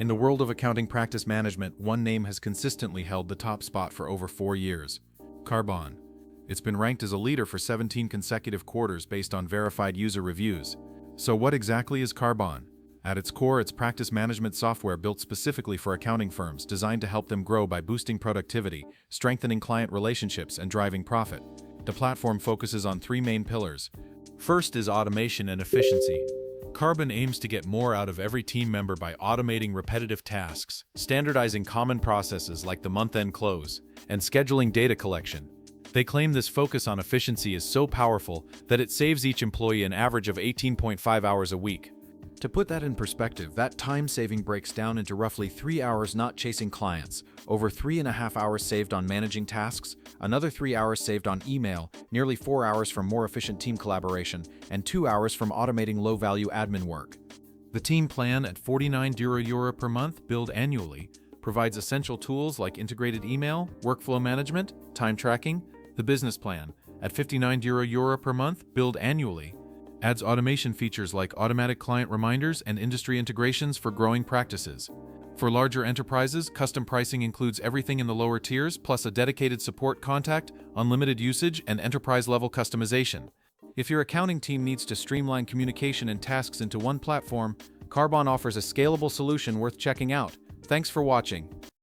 In the world of accounting practice management, one name has consistently held the top spot for over 4 years: Karbon. It's been ranked as a leader for 17 consecutive quarters based on verified user reviews. So what exactly is Karbon? At its core, it's practice management software built specifically for accounting firms, designed to help them grow by boosting productivity, strengthening client relationships, and driving profit. The platform focuses on 3 main pillars. First is automation and efficiency. Karbon aims to get more out of every team member by automating repetitive tasks, standardizing common processes like the month-end close, and scheduling data collection. They claim this focus on efficiency is so powerful that it saves each employee an average of 18.5 hours a week. To put that in perspective, that time saving breaks down into roughly 3 hours not chasing clients, over 3.5 hours saved on managing tasks, another 3 hours saved on email, nearly 4 hours from more efficient team collaboration, and 2 hours from automating low-value admin work. The team plan at €49 per month, billed annually, provides essential tools like integrated email, workflow management, time tracking. The business plan, at €59 per month, billed annually, adds automation features like automatic client reminders and industry integrations for growing practices. For larger enterprises, custom pricing includes everything in the lower tiers, plus a dedicated support contact, unlimited usage, and enterprise-level customization. If your accounting team needs to streamline communication and tasks into one platform, Karbon offers a scalable solution worth checking out. Thanks for watching.